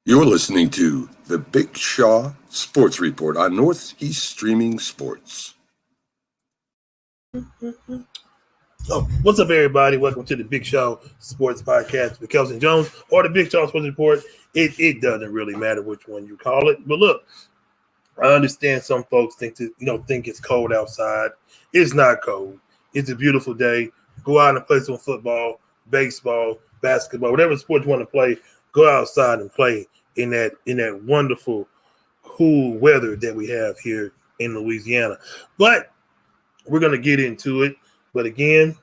You're listening to the Big Shaw Sports Report on Northeast Streaming Sports. What's up, everybody? Welcome to the Big Shaw Sports Podcast with Kelston Jones or the Big Shaw Sports Report. It doesn't really matter which one you call it. But look, I understand some folks think it's cold outside. It's not cold. It's a beautiful day. Go out and play some football, baseball, basketball, whatever sport you want to play. Go outside and play in that wonderful, cool weather that we have here in Louisiana. But we're gonna get into it. But again,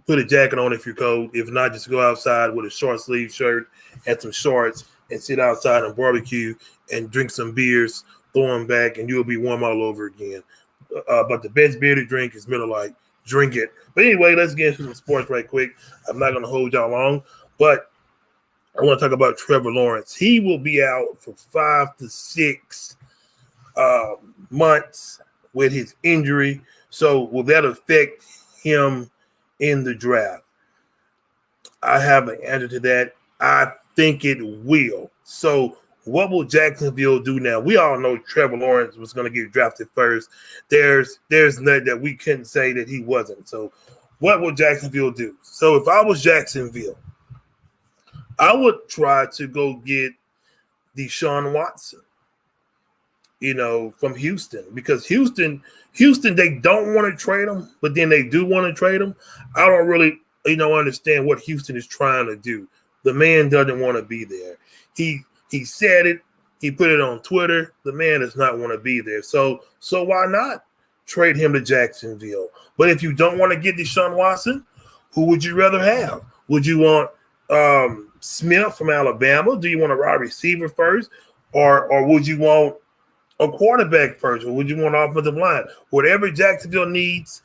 put a jacket on if you're cold. If not, just go outside with a short sleeve shirt and some shorts and sit outside and barbecue and drink some beers, throw them back, and you'll be warm all over again. But the best beer to drink is Miller Lite. Drink it. But anyway, let's get into some sports right quick. I'm not going to hold y'all long, but I want to talk about Trevor Lawrence. He will be out for 5 to 6 months with his injury. So will that affect him in the draft? I have an answer to that. I think it will. So what will Jacksonville do now? We all know Trevor Lawrence was going to get drafted first. There's nothing that we couldn't say that he wasn't. So what will Jacksonville do? So if I was Jacksonville, I would try to go get Deshaun Watson, from Houston, because Houston, they don't want to trade him, but then they do want to trade him. I don't really, understand what Houston is trying to do. The man doesn't want to be there. He said it. He put it on Twitter. The man does not want to be there. So why not trade him to Jacksonville? But if you don't want to get Deshaun Watson, who would you rather have? Would you want Smith from Alabama? Do you want a wide receiver first, or would you want a quarterback first, or would you want offensive line? Whatever Jacksonville needs,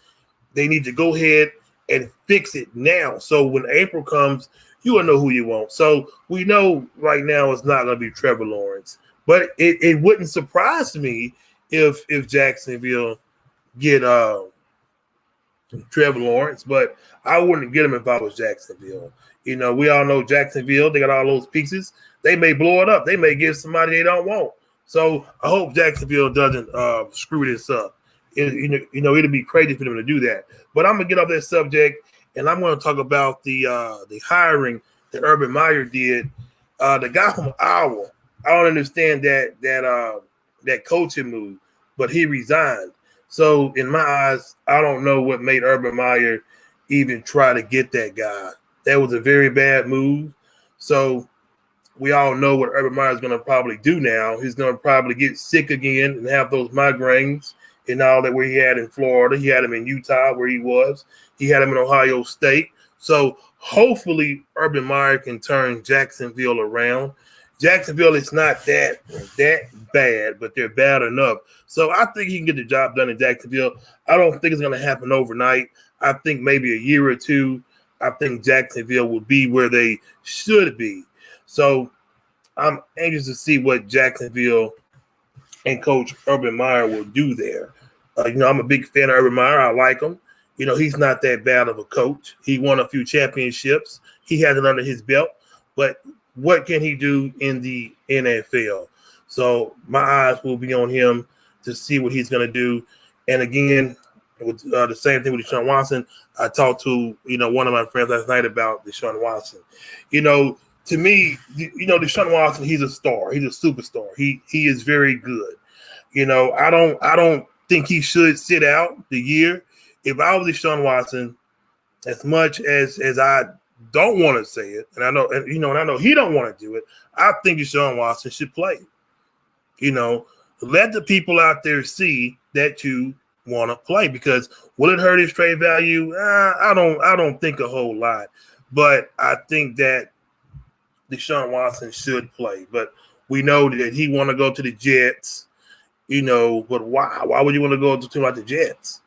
they need to go ahead and fix it now. So when April comes, you will know who you want. So we know right now it's not going to be Trevor Lawrence, but it wouldn't surprise me if Jacksonville get Trevor Lawrence, but I wouldn't get him if I was Jacksonville. We all know Jacksonville, they got all those pieces. They may blow it up. They may give somebody they don't want. So I hope Jacksonville doesn't screw this up. It'll be crazy for them to do that. But I'm gonna get off that subject, and I'm going to talk about the hiring that Urban Meyer did. The guy from Iowa. I don't understand that coaching move, but he resigned. So in my eyes, I don't know what made Urban Meyer even try to get that guy. That was a very bad move. So we all know what Urban Meyer is going to probably do now. He's going to probably get sick again and have those migraines and all that where he had in Florida. He had him in Utah where he was. He had him in Ohio State. So hopefully Urban Meyer can turn Jacksonville around. Jacksonville is not that bad, but they're bad enough. So I think he can get the job done in Jacksonville. I don't think it's going to happen overnight. I think maybe a year or two, I think Jacksonville will be where they should be. So I'm anxious to see what Jacksonville and Coach Urban Meyer will do there. I'm a big fan of Urban Meyer. I like him. He's not that bad of a coach. He won a few championships. He has it under his belt. But what can he do in the NFL? So my eyes will be on him to see what he's going to do. And again, with the same thing with Deshaun Watson, I talked to one of my friends last night about Deshaun Watson. To me, Deshaun Watson, he's a star. He's a superstar. He is very good. I don't think he should sit out the year. If I was Deshaun Watson, as much as I don't want to say it, and I know he don't want to do it, I think Deshaun Watson should play. Let the people out there see that you want to play, because will it hurt his trade value? I don't think a whole lot, but I think that Deshaun Watson should play. But we know that he want to go to the Jets, but why? Why would you want to go to a team like the Jets?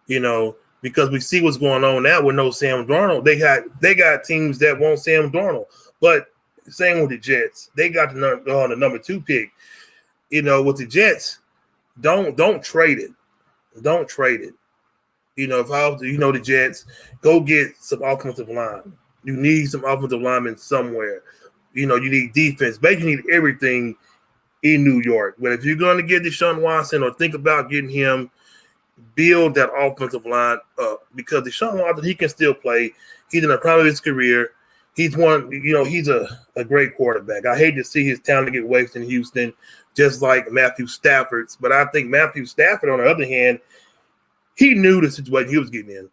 Because we see what's going on now with no Sam Darnold. They got teams that want Sam Darnold, but same with the Jets. They got the number 2 pick. With the Jets, don't trade it. Don't trade it. If I was the Jets, go get some offensive line. You need some offensive linemen somewhere. you need defense. Basically, you need everything in New York. But if you're going to get Deshaun Watson or think about getting him, build that offensive line up because Deshaun Watson, he can still play. He's in the prime of his career. He's he's a great quarterback. I hate to see his talent get wasted in Houston, just like Matthew Stafford's. But I think Matthew Stafford, on the other hand, he knew the situation he was getting in.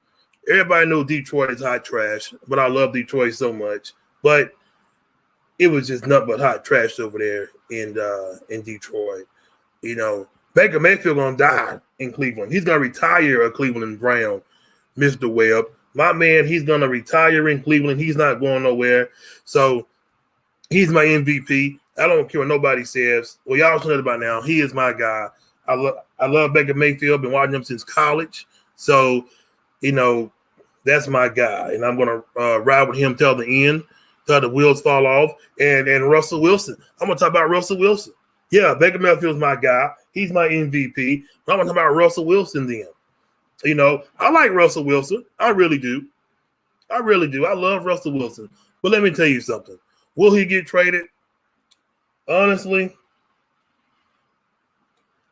Everybody knew Detroit is hot trash, but I love Detroit so much. But it was just nothing but hot trash over there in Detroit. Baker Mayfield gonna die in Cleveland. He's gonna retire a Cleveland Brown, Mr. Webb. My man, he's gonna retire in Cleveland. He's not going nowhere. So he's my MVP. I don't care what nobody says. Well, y'all should know it by now. He is my guy. I love Baker Mayfield. Been watching him since college. So, that's my guy. And I'm gonna ride with him till the end, till the wheels fall off. And Russell Wilson. I'm gonna talk about Russell Wilson. Yeah, Baker Mayfield's my guy. He's my MVP. But I'm gonna talk about Russell Wilson then. I like Russell Wilson. I really do. I love Russell Wilson. But let me tell you something. Will he get traded? Honestly,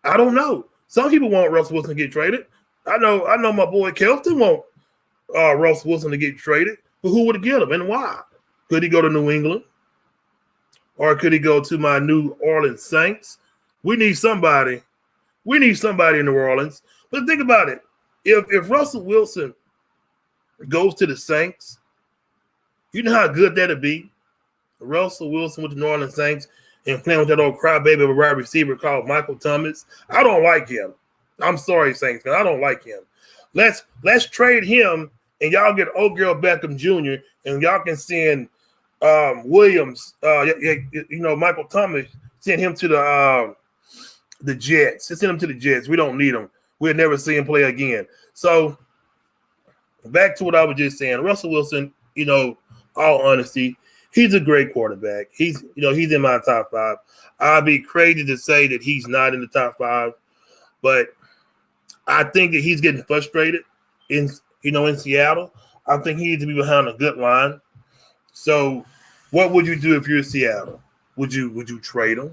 I don't know. Some people want Russell Wilson to get traded. I know my boy Kelston want Russell Wilson to get traded. But who would get him and why? Could he go to New England? Or could he go to my New Orleans Saints? We need somebody. We need somebody in New Orleans. But think about it. If Russell Wilson goes to the Saints, you know how good that'd be? Russell Wilson with the New Orleans Saints and playing with that old crybaby of a wide receiver called Michael Thomas. I don't like him. I'm sorry, Saints fan. I don't like him. Let's trade him and y'all get old girl Beckham Jr. and y'all can send Williams, Michael Thomas, send him to the Jets. Send him to the Jets. We don't need him. We'll never see him play again. So back to what I was just saying. Russell Wilson, all honesty, he's a great quarterback. He's in my top 5. I'd be crazy to say that he's not in the top 5, but I think that he's getting frustrated in Seattle. I think he needs to be behind a good line. So what would you do if you're Seattle? Would you trade him?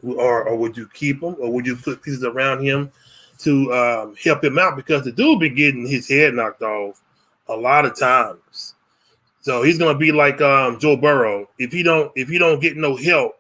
Or would you keep him? Or would you put pieces around him to help him out? Because the dude be getting his head knocked off a lot of times. So he's gonna be like Joe Burrow. If you don't get no help,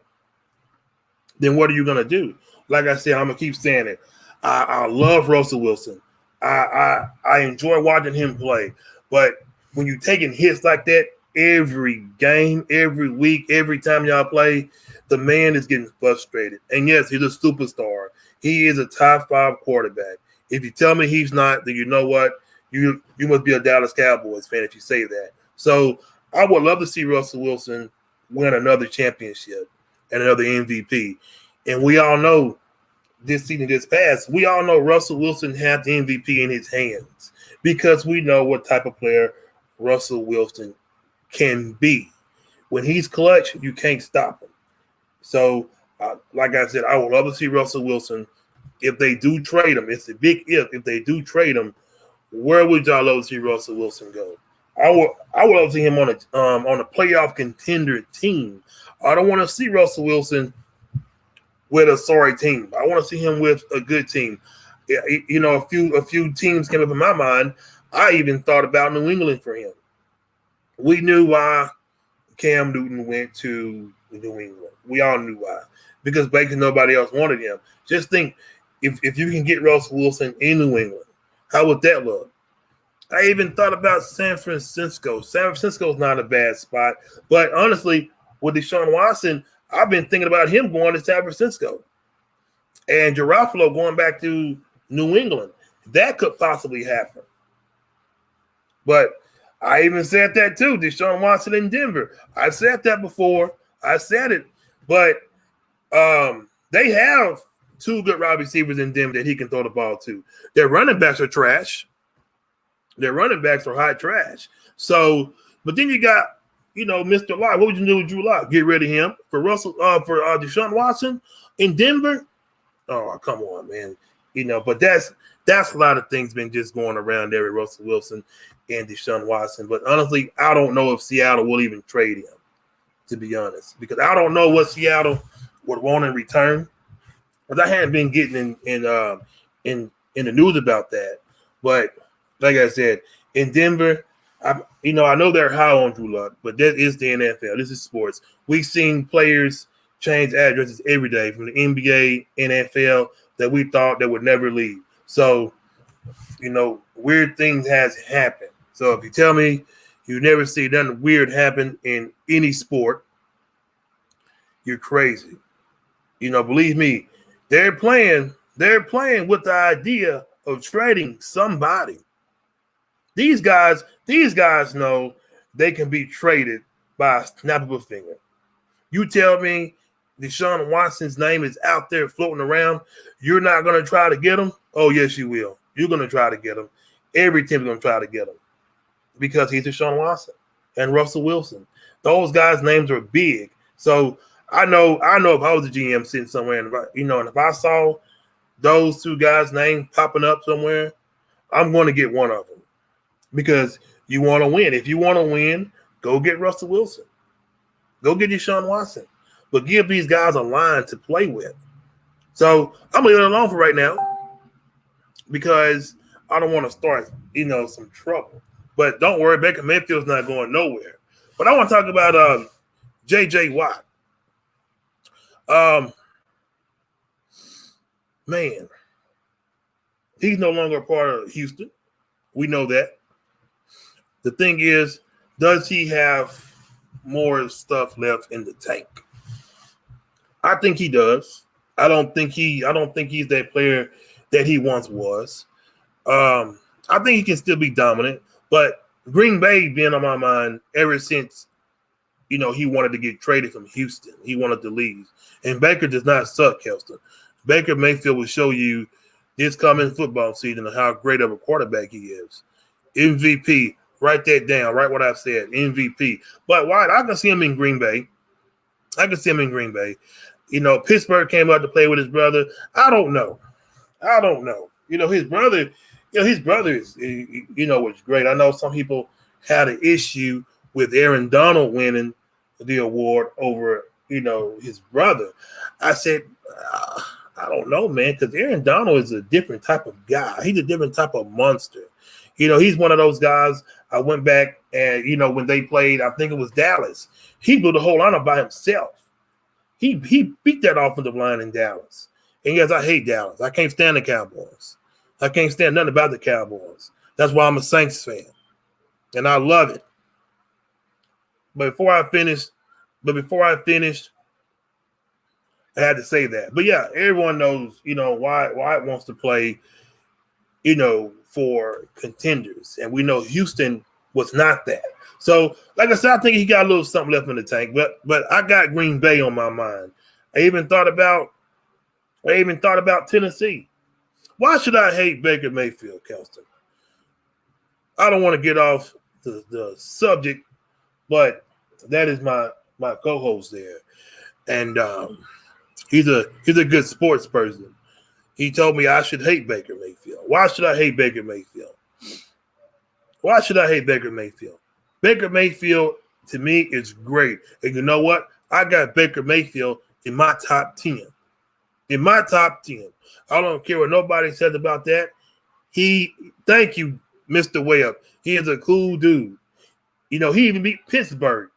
then what are you gonna do? Like I said, I'm gonna keep saying it. I love Russell Wilson. I enjoy watching him play. But when you're taking hits like that every game, every week, every time y'all play, the man is getting frustrated. And yes, he's a superstar. He is a top 5 quarterback. If you tell me he's not, then you know what? You must be a Dallas Cowboys fan if you say that. So I would love to see Russell Wilson win another championship and another MVP. And we all know this season just passed, we all know Russell Wilson had the MVP in his hands because we know what type of player Russell Wilson can be. When he's clutch, you can't stop him. So, like I said, I would love to see Russell Wilson. If they do trade him, it's a big if. If they do trade him, where would y'all love to see Russell Wilson go? I would love to see him on a playoff contender team. I don't want to see Russell Wilson with a sorry team. I want to see him with a good team. A few teams came up in my mind. I even thought about New England for him. We knew why Cam Newton went to New England. We all knew why. Because basically nobody else wanted him. Just think, if you can get Russell Wilson in New England, how would that look? I even thought about San Francisco. San Francisco's not a bad spot. But honestly, with Deshaun Watson, I've been thinking about him going to San Francisco. And Garoppolo going back to New England. That could possibly happen. But I even said that too, Deshaun Watson in Denver. I said that before. I said it. But they have 2 good wide receivers in Denver that he can throw the ball to. Their running backs are trash. Their running backs are hot trash. So, but then you got, Mr. Locke. What would you do with Drew Lock? Get rid of him for Deshaun Watson in Denver? Oh, come on, man. But that's a lot of things been just going around there with Russell Wilson and Deshaun Watson. But honestly, I don't know if Seattle will even trade him. to be honest, because I don't know what Seattle would want in return. Because I hadn't been getting in the news about that. But like I said, in Denver, I know they're high on Drew Luck, but that is the NFL. This is sports. We've seen players change addresses every day from the NBA, NFL that we thought that would never leave. So, weird things has happened. So if you tell me you never see nothing weird happen in any sport, you're crazy. Believe me, they're playing with the idea of trading somebody. These guys know they can be traded by a snap of a finger. You tell me Deshaun Watson's name is out there floating around, you're not going to try to get him? Oh, yes, you will. You're going to try to get him. Every team's going to try to get him because he's Deshaun Watson and Russell Wilson. Those guys' names are big. So I know if I was a GM sitting somewhere and if I saw those two guys' names popping up somewhere, I'm going to get one of them because you want to win. If you want to win, go get Russell Wilson. Go get Deshaun Watson. But give these guys a line to play with. So I'm leaving it alone for right now because I don't want to start, some trouble. But don't worry, Baker Mayfield's not going nowhere. But I want to talk about J.J. Watt. Man, he's no longer a part of Houston. We know that. The thing is, does he have more stuff left in the tank? I think he does. I don't think he's that player that he once was. I think he can still be dominant, but Green Bay been on my mind ever since, he wanted to get traded from Houston. He wanted to leave. And Baker does not suck, Kelston. Baker Mayfield will show you this coming football season and how great of a quarterback he is. MVP. Write that down. Write what I've said. MVP. But White, I can see him in Green Bay. Pittsburgh came out to play with his brother. I don't know. His brother is, was great. I know some people had an issue with Aaron Donald winning the award over, his brother. I said, I don't know, man, because Aaron Donald is a different type of guy. He's a different type of monster. He's one of those guys. I went back and, when they played, I think it was Dallas, he blew the whole lineup by himself. He beat that offensive line in Dallas. And yes, I hate Dallas. I can't stand the Cowboys. I can't stand nothing about the Cowboys. That's why I'm a Saints fan. And I love it. But before I finished, I had to say that. But yeah, everyone knows, why it wants to play, for contenders. And we know Houston was not that. So, like I said, I think he got a little something left in the tank. But I got Green Bay on my mind. I even thought about Tennessee. Why should I hate Baker Mayfield, Kelston? I don't want to get off the subject, but that is my co-host there. And he's a good sports person. He told me I should hate Baker Mayfield. Why should I hate Baker Mayfield? Baker Mayfield, to me, is great. And you know what? I got Baker Mayfield in my top 10. I don't care what nobody says about that. Thank you, Mr. Webb. He is a cool dude. He even beat Pittsburgh.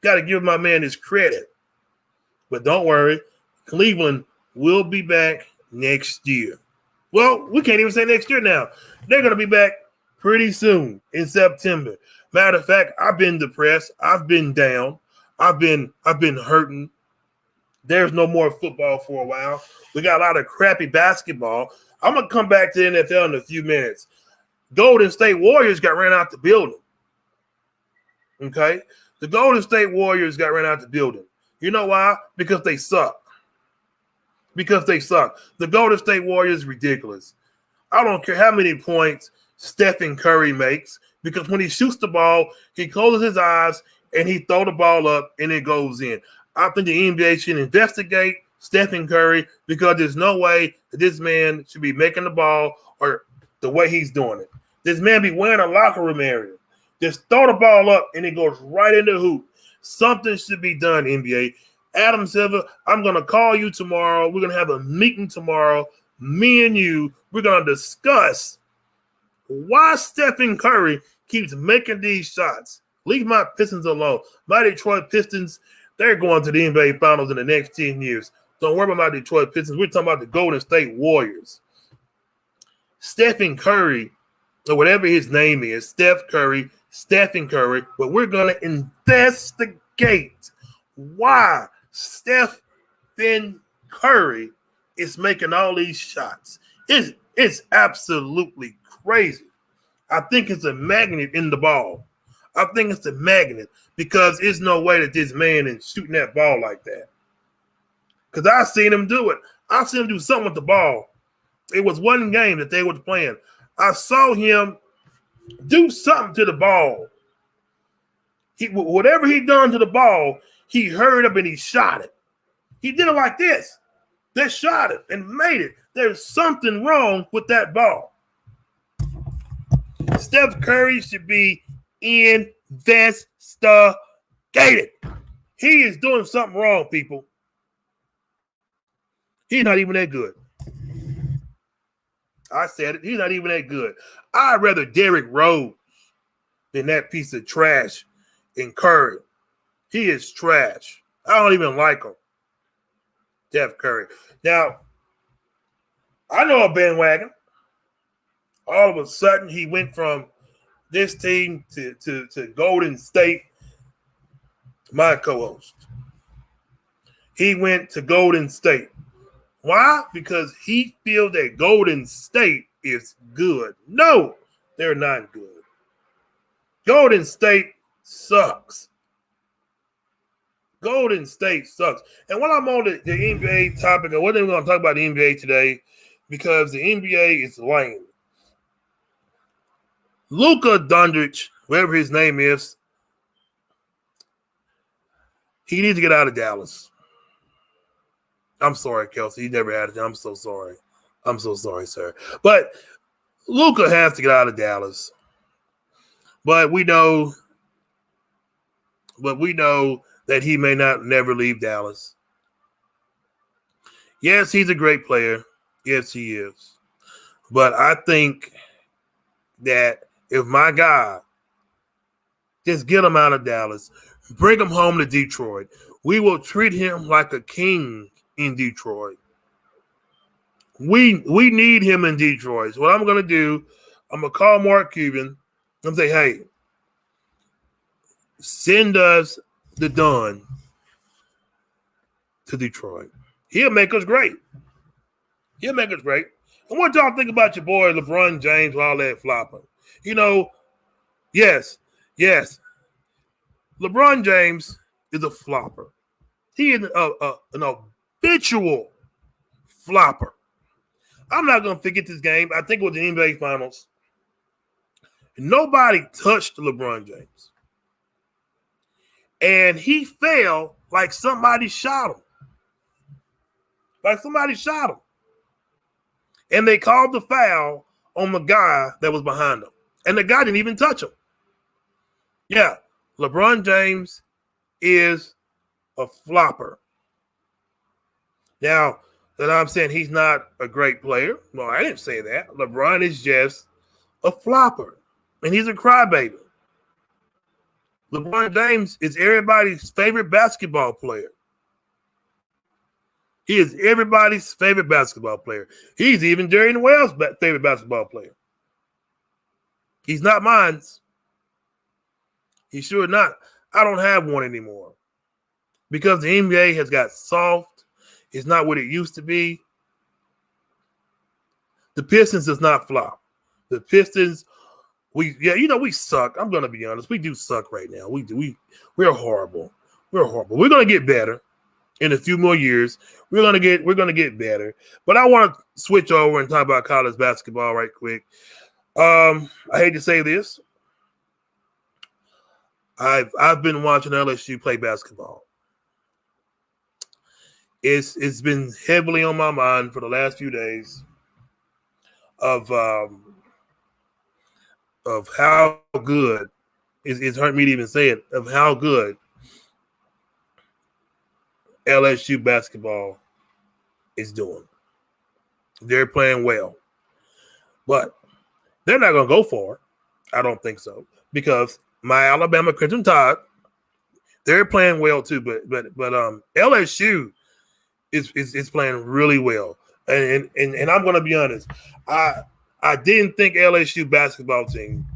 Got to give my man his credit. But don't worry, Cleveland will be back next year. Well, we can't even say next year now. They're going to be back pretty soon in September. Matter of fact, I've been depressed. I've been down. I've been hurting. There's no more football for a while. We got a lot of crappy basketball. I'm going to come back to the NFL in a few minutes. Golden State Warriors got ran out the building. Okay? The Golden State Warriors got ran out the building. You know why? Because they suck. The Golden State Warriors is ridiculous. I don't care how many points Stephen Curry makes, because when he shoots the ball, he closes his eyes and he throws the ball up and it goes in. I think the NBA should investigate Stephen Curry, because there's no way that this man should be making the ball or the way he's doing it. This man be wearing a locker room area. Just throw the ball up and it goes right in the hoop. Something should be done, NBA. Adam Silver, I'm going to call you tomorrow. We're going to have a meeting tomorrow. Me and you, we're going to discuss why Stephen Curry keeps making these shots. Leave my Pistons alone. My Detroit Pistons, they're going to the NBA Finals in the next 10 years. Don't worry about my Detroit Pistons. We're talking about the Golden State Warriors. Stephen Curry, or whatever his name is, Stephen Curry, but we're going to investigate why Stephen Curry is making all these shots. It's absolutely crazy. I think it's a magnet in the ball. I think it's a magnet because there's no way that this man is shooting that ball like that. Because I've seen him do it. I've seen him do something with the ball. It was one game that they were playing. I saw him do something to the ball. Whatever he done to the ball, he hurried up and he shot it. He did it like this. They shot it and made it. There's something wrong with that ball. Steph Curry should be investigated. He is doing something wrong, people. He's not even that good. I said it. He's not even that good. I'd rather Derrick Rose than that piece of trash in Curry. He is trash. I don't even like him. Steph Curry. Now, I know a bandwagon. All of a sudden, he went from this team to Golden State, my co-host. He went to Golden State. Why? Because he feels that Golden State is good. No, they're not good. Golden State sucks. Golden State sucks. And when I'm on the NBA topic, I wasn't even going to talk about the NBA today because the NBA is lame. Luka Doncic, whatever his name is, he needs to get out of Dallas. I'm sorry, Kelston. He never had it. I'm so sorry. I'm so sorry, sir. But Luka has to get out of Dallas. But we know that he may not never leave Dallas. Yes, he's a great player. Yes, he is. But I think that if my guy, just get him out of Dallas, bring him home to Detroit, we will treat him like a king in Detroit. We need him in Detroit. So what I'm going to do, I'm going to call Mark Cuban and say, hey, send us the Don to Detroit. He'll make us great. He'll make us great. And what y'all think about your boy LeBron James and all that flopping? You know, yes. LeBron James is a flopper. He is an habitual flopper. I'm not going to forget this game. I think it was the NBA Finals. Nobody touched LeBron James. And he fell like somebody shot him. And they called the foul on the guy that was behind him. And the guy didn't even touch him. Yeah, LeBron James is a flopper. Now, that I'm saying he's not a great player. No, I didn't say that. LeBron is just a flopper. And he's a crybaby. LeBron James is everybody's favorite basketball player. He is everybody's favorite basketball player. He's even Jerry Noel's favorite basketball player. He's not mine. He's sure not. I don't have one anymore. Because the NBA has got soft. It's not what it used to be. The Pistons does not flop. The Pistons, we suck. I'm going to be honest. We do suck right now. We do. We're horrible. We're horrible. We're going to get better in a few more years. We're going to get better. But I want to switch over and talk about college basketball right quick. I hate to say this. I've been watching LSU play basketball. It's been heavily on my mind for the last few days of how good it's hurt me to even say it, of how good LSU basketball is doing. They're playing well. But they're not going to go far. I don't think so. Because my Alabama Crimson Tide, they're playing well too. But LSU is playing really well. And I'm going to be honest. I didn't think LSU basketball team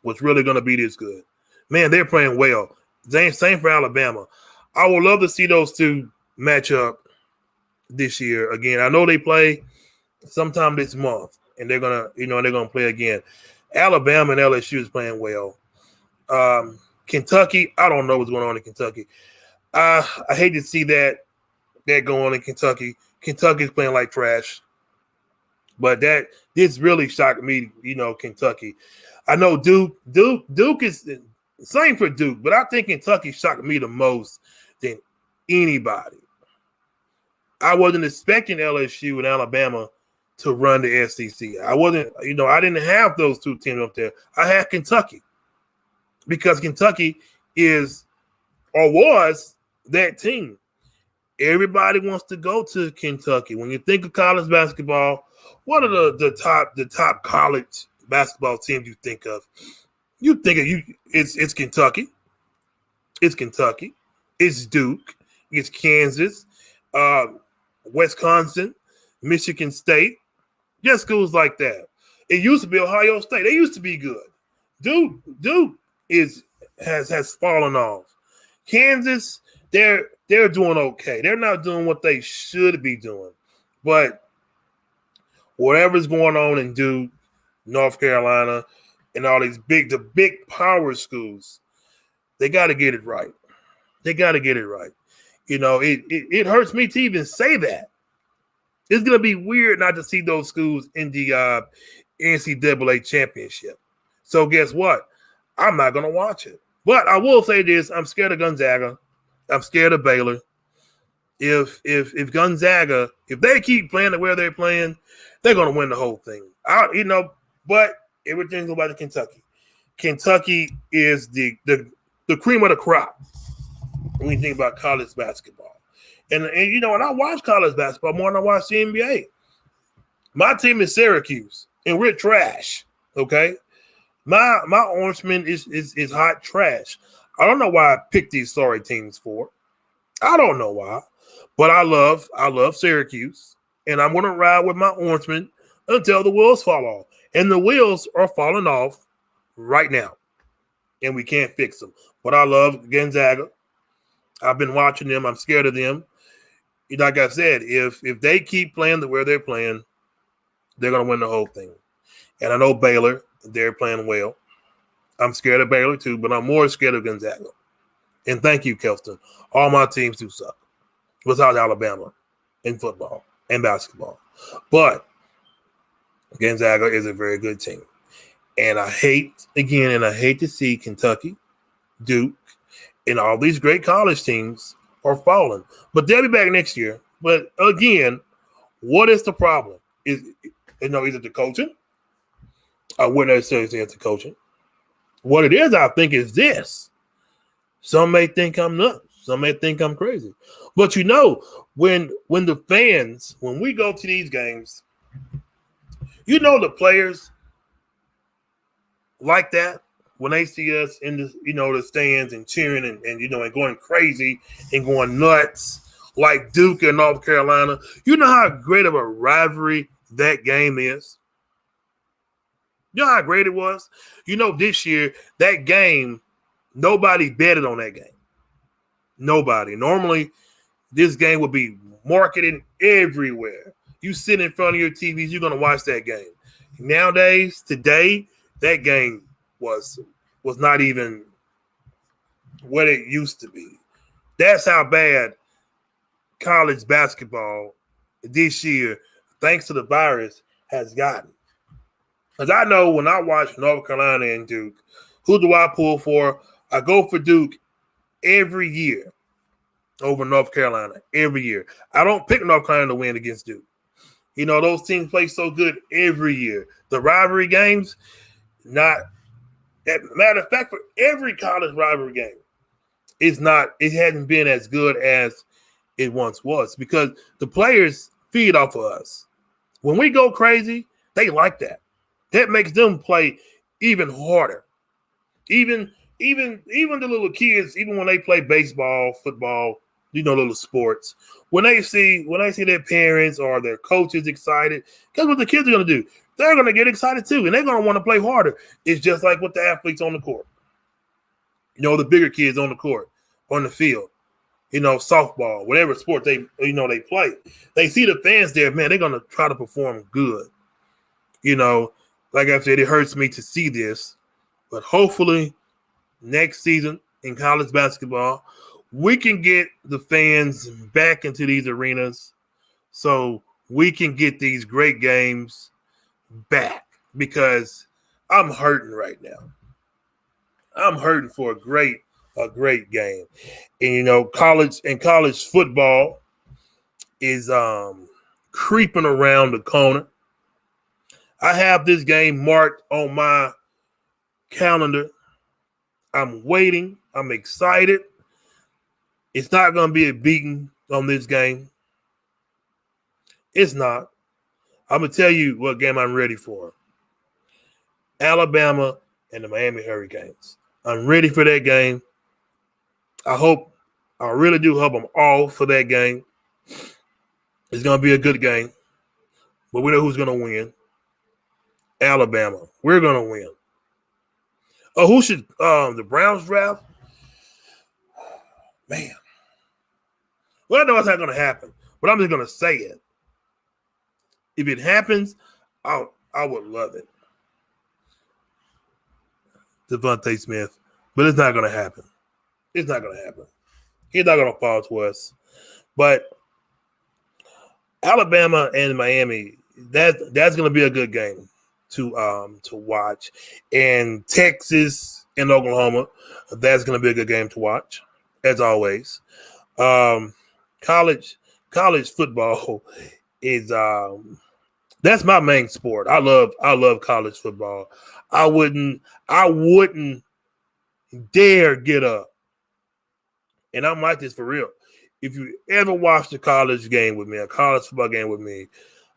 was really going to be this good. Man, they're playing well. Same for Alabama. I would love to see those two match up this year again. I know they play sometime this month, and they're gonna play again. Alabama and LSU is playing well. Kentucky, I don't know what's going on in Kentucky. I hate to see that going on in Kentucky. Kentucky's playing like trash. But this really shocked me, Kentucky. I know Duke is same for Duke, but I think Kentucky shocked me the most than anybody. I wasn't expecting LSU and Alabama to run the SEC. I wasn't, I didn't have those two teams up there. I had Kentucky because Kentucky is or was that team. Everybody wants to go to Kentucky. When you think of college basketball, what are the top college basketball teams you think of? You think of it's Kentucky. It's Kentucky. It's Duke. It's Kansas, Wisconsin, Michigan State. Just schools like that. It used to be Ohio State. They used to be good. Duke has fallen off. Kansas, they're doing okay. They're not doing what they should be doing. But whatever's going on in Duke, North Carolina, and all these big power schools, they got to get it right. They got to get it right. It hurts me to even say that. It's going to be weird not to see those schools in the NCAA championship. So guess what? I'm not going to watch it. But I will say this. I'm scared of Gonzaga. I'm scared of Baylor. If Gonzaga, if they keep playing the way they're playing, they're going to win the whole thing. But everything's about to Kentucky. Kentucky is the cream of the crop when you think about college basketball. And when I watch college basketball more than I watch the NBA. My team is Syracuse, and we're trash. Okay, my Orangeman is hot trash. I don't know why I picked these sorry teams for. I don't know why, but I love Syracuse, and I'm going to ride with my Orangeman until the wheels fall off. And the wheels are falling off right now, and we can't fix them. But I love Gonzaga. I've been watching them. I'm scared of them. Like I said, if they keep playing the way they're playing, they're going to win the whole thing. And I know Baylor, they're playing well. I'm scared of Baylor too, but I'm more scared of Gonzaga. And thank you, Kelston. All my teams do suck. Without Alabama in football and basketball. But Gonzaga is a very good team. And I hate to see Kentucky, Duke, and all these great college teams are falling. But they'll be back next year. But again, what is the problem? Is it the coaching? I wouldn't necessarily say it's the coaching. What it is, I think, is this. Some may think I'm nuts. Some may think I'm crazy. But when the fans, when we go to these games, the players like that, when they see us in the stands and cheering and going crazy and going nuts like Duke and North Carolina, you know how great of a rivalry that game is? You know how great it was? This year, that game, nobody betted on that game. Nobody. Normally, this game would be marketed everywhere. You sit in front of your TVs, you're going to watch that game. Nowadays, today, that game was not even what it used to be. That's how bad college basketball this year, thanks to the virus, has gotten. Because I know when I watch North Carolina and Duke, who do I pull for? I go for Duke every year over North Carolina, every year. I don't pick North Carolina to win against Duke. Those teams play so good every year. The rivalry games, matter of fact, for every college rivalry game, it hasn't been as good as it once was, because the players feed off of us. When we go crazy, they like that. That makes them play even harder. Even the little kids, even when they play baseball, football, little sports, when they see their parents or their coaches excited, guess what the kids are gonna do? They're gonna get excited too, and they're gonna want to play harder. It's just like with the athletes on the court. The bigger kids on the court, on the field, softball, whatever sport they play. They see the fans there, man, they're gonna try to perform good. Like I said, it hurts me to see this, but hopefully next season in college basketball, we can get the fans back into these arenas so we can get these great games back, because I'm hurting right now. I'm hurting for a great game. And college football is creeping around the corner. I have this game marked on my calendar. I'm waiting. I'm excited. It's not going to be a beating on this game. It's not. I'm going to tell you what game I'm ready for. Alabama and the Miami Hurricanes. I'm ready for that game. I really do hope I'm all for that game. It's going to be a good game. But we know who's going to win. Alabama. We're going to win. Oh, who should the Browns draft? Man. Well, I know it's not going to happen, but I'm just going to say it. If it happens, I would love it. Devontae Smith, but it's not going to happen. It's not going to happen. He's not going to fall to us. But Alabama and Miami, that's going to be a good game to watch. And Texas and Oklahoma, that's going to be a good game to watch, as always. College football is that's my main sport. I love college football. I wouldn't dare get up. And I'm like this for real. If you ever watched a college game with me, a college football game with me,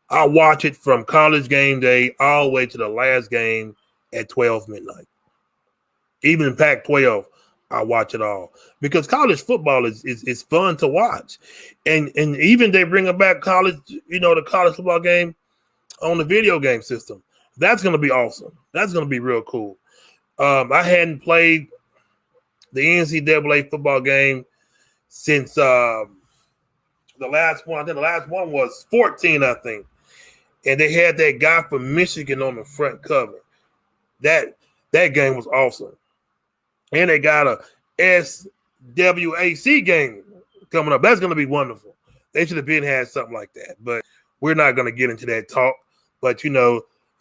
I watch it from college game day all the way to the last game at 12 midnight. Even in Pac-12, I watch it all, because college football is fun to watch. And even they bring back college, the college football game on the video game system. That's going to be awesome. That's going to be real cool. I hadn't played the NCAA football game since the last one. I think the last one was 14, I think. And they had that guy from Michigan on the front cover. That game was awesome. And they got a SWAC game coming up. That's going to be wonderful. They should have had something like that. But we're not going to get into that talk. But,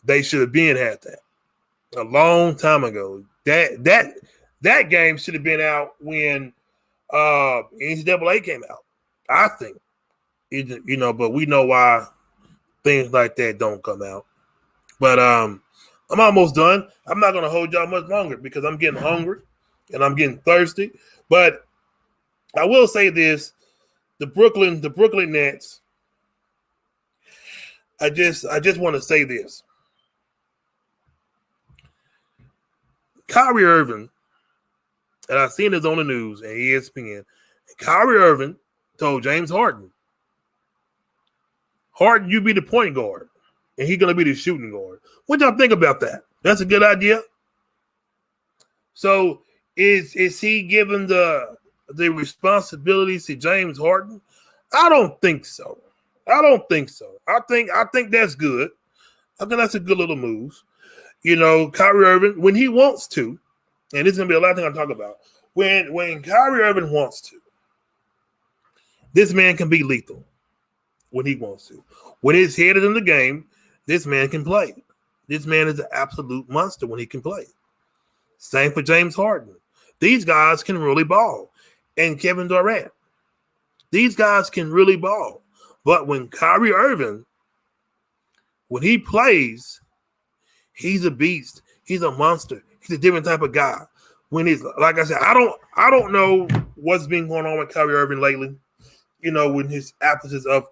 they should have had that a long time ago. That game should have been out when NCAA came out, I think. But we know why things like that don't come out. But I'm almost done. I'm not going to hold y'all much longer because I'm getting hungry and I'm getting thirsty. But I will say this: the Brooklyn Nets. I just want to say this. Kyrie Irving, and I've seen this on the news and ESPN. Kyrie Irving told James Harden, you be the point guard, and he's going to be the shooting guard. What y'all think about that? That's a good idea. So is he giving the responsibilities to James Harden? I don't think so. I think that's good. I think that's a good little move. Kyrie Irving, when he wants to, and this is going to be a lot of things I talk about, when Kyrie Irving wants to, this man can be lethal when he wants to. When his head is in the game, this man can play. This man is an absolute monster when he can play. Same for James Harden. These guys can really ball. And Kevin Durant. These guys can really ball. But when Kyrie Irving, when he plays, he's a beast. He's a monster. He's a different type of guy. When he's, like I said, I don't know what's been going on with Kyrie Irving lately. when his absences of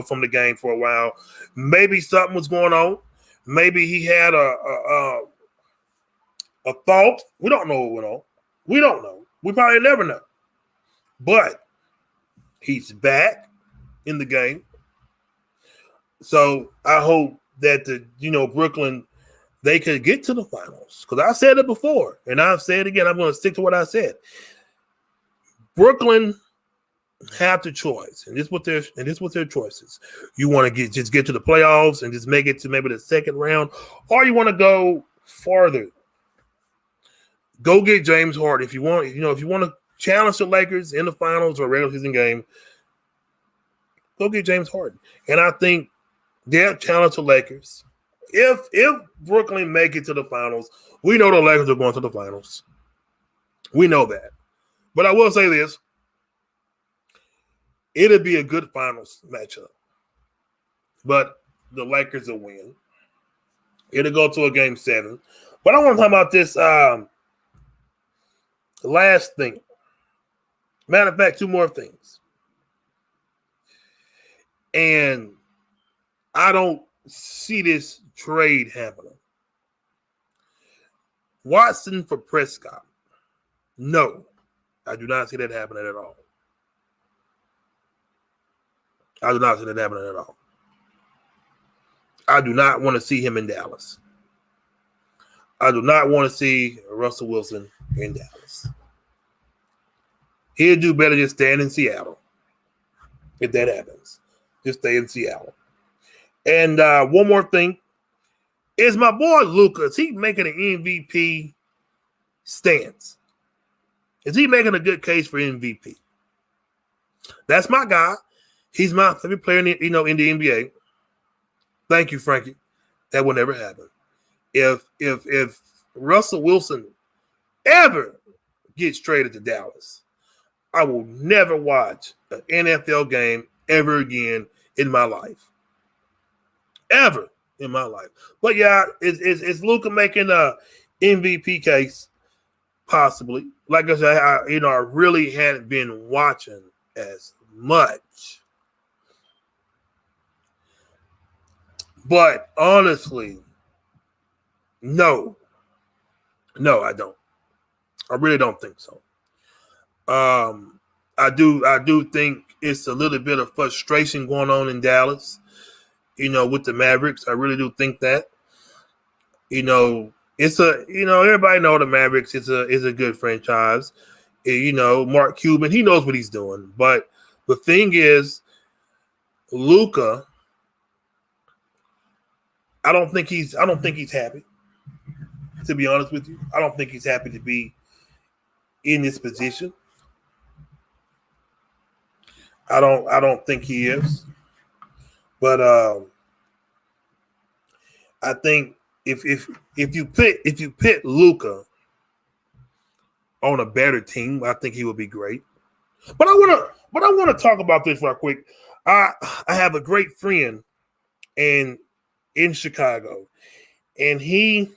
from the game for a while. Maybe something was going on. Maybe he had a thought. We don't know what went on. We don't know. We probably never know. But he's back in the game. So I hope that Brooklyn, they could get to the finals. Because I said it before, and I've said it again. I'm going to stick to what I said. Brooklyn have the choice, and this is what their choices. You want to get to the playoffs and just make it to maybe the second round, or you want to go farther. Go get James Harden if you want. If you want to challenge the Lakers in the finals or regular season game, go get James Harden. And I think they'll challenge the Lakers. If Brooklyn make it to the finals, we know the Lakers are going to the finals. We know that. But I will say this. It'll be a good finals matchup. But the Lakers will win. It'll go to a game 7. But I want to talk about this last thing. Matter of fact, 2 more things. And I don't see this trade happening. Watson for Prescott. No, I do not see that happening at all. I do not see that happening at all. I do not want to see him in Dallas. I do not want to see Russell Wilson in Dallas. He'll do better just staying in Seattle. If that happens. Just stay in Seattle. And one more thing. Is my boy Luka, is he making an MVP stance? Is he making a good case for MVP? That's my guy. He's my favorite player in the NBA. Thank you, Frankie. That will never happen. If Russell Wilson ever gets traded to Dallas, I will never watch an NFL game ever again in my life. Ever in my life. But yeah, is Luka making a MVP case? Possibly. Like I said, I really hadn't been watching as much. But honestly, no, I don't. I really don't think so. I do think it's a little bit of frustration going on in Dallas, with the Mavericks. I really do think that. It's everybody know the Mavericks is a good franchise. Mark Cuban, he knows what he's doing. But the thing is, Luka, I don't think he's happy. To be honest with you, I don't think he's happy to be in this position. I don't think he is. But I think if you put Luka on a better team, I think he would be great. But I want to talk about this real quick. I have a great friend in Chicago, and he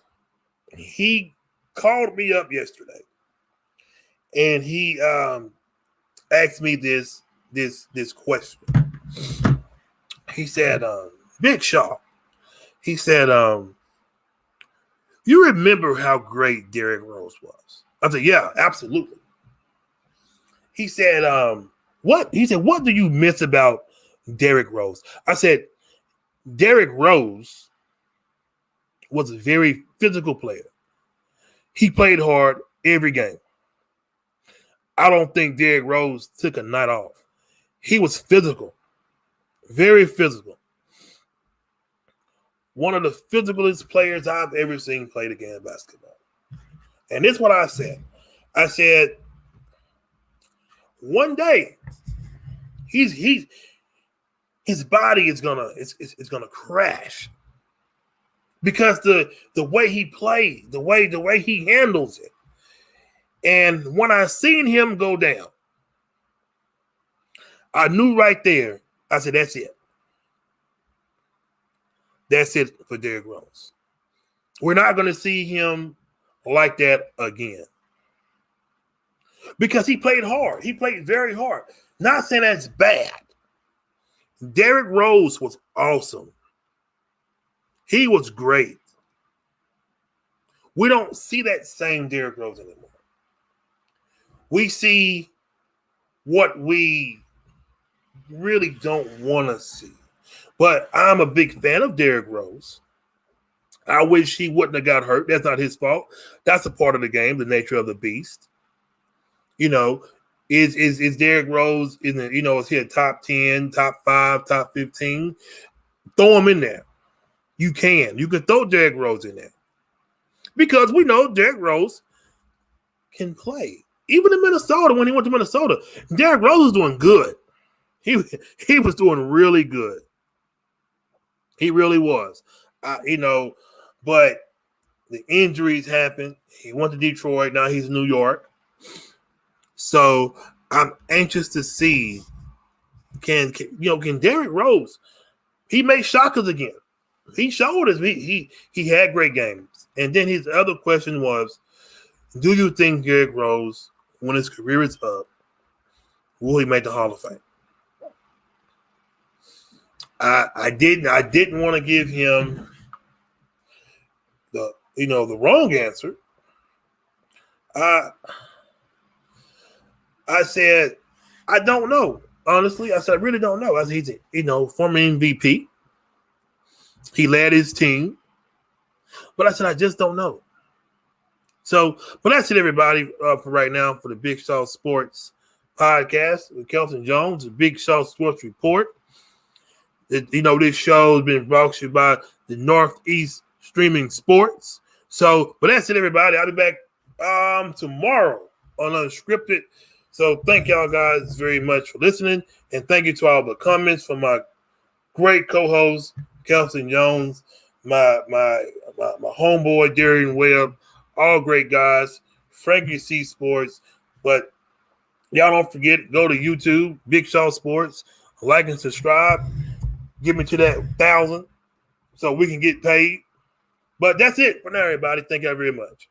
called me up yesterday, and he asked me this question. He said, Big Shaw, he said, you remember how great Derrick Rose was? I said, yeah, absolutely. He said, what? He said, what do you miss about Derrick Rose? I said, Derrick Rose was a very physical player. He played hard every game. I don't think Derrick Rose took a night off. He was physical, very physical. One of the physicalest players I've ever seen play the game of basketball. And this is what I said. I said, one day, his body is gonna crash because the way he plays, the way he handles it. And when I seen him go down, I knew right there. I said, that's it. That's it for Derrick Rose. We're not going to see him like that again. Because he played hard. He played very hard. Not saying that's bad. Derrick Rose was awesome. He was great. We don't see that same Derrick Rose anymore. We see what we really don't want to see. But I'm a big fan of Derrick Rose. I wish he wouldn't have got hurt. That's not his fault. That's a part of the game, the nature of the beast. You know, is Derrick Rose is he a top 10, top 5, top 15? Throw him in there. You can throw Derrick Rose in there. Because we know Derrick Rose can play. Even in Minnesota, when he went to Minnesota, Derrick Rose was doing good. He was doing really good. He really was. But the injuries happened. He went to Detroit. Now he's in New York. So I'm anxious to see can Derrick Rose, he made shockers again. He showed us he had great games. And then his other question was, do you think Derrick Rose, when his career is up, will he make the Hall of Fame? I didn't want to give him the wrong answer. I said I don't know. Honestly, I said I really don't know. I said he's former MVP. He led his team, but I said I just don't know. So, but that's it, everybody, for right now for the Big Shaw Sports podcast with Kelston Jones, the Big Shaw Sports Report. This show has been brought to you by the Northeast Streaming Sports. So, but that's it, everybody. I'll be back tomorrow on Unscripted. So, thank y'all guys very much for listening, and thank you to all the comments from my great co-host Kelston Jones, my homeboy Darian Webb, all great guys. Frankie C Sports, but y'all don't forget, go to YouTube, Big Shaw Sports, like and subscribe. Get me to that 1,000 so we can get paid. But that's it for now, everybody. Thank you very much.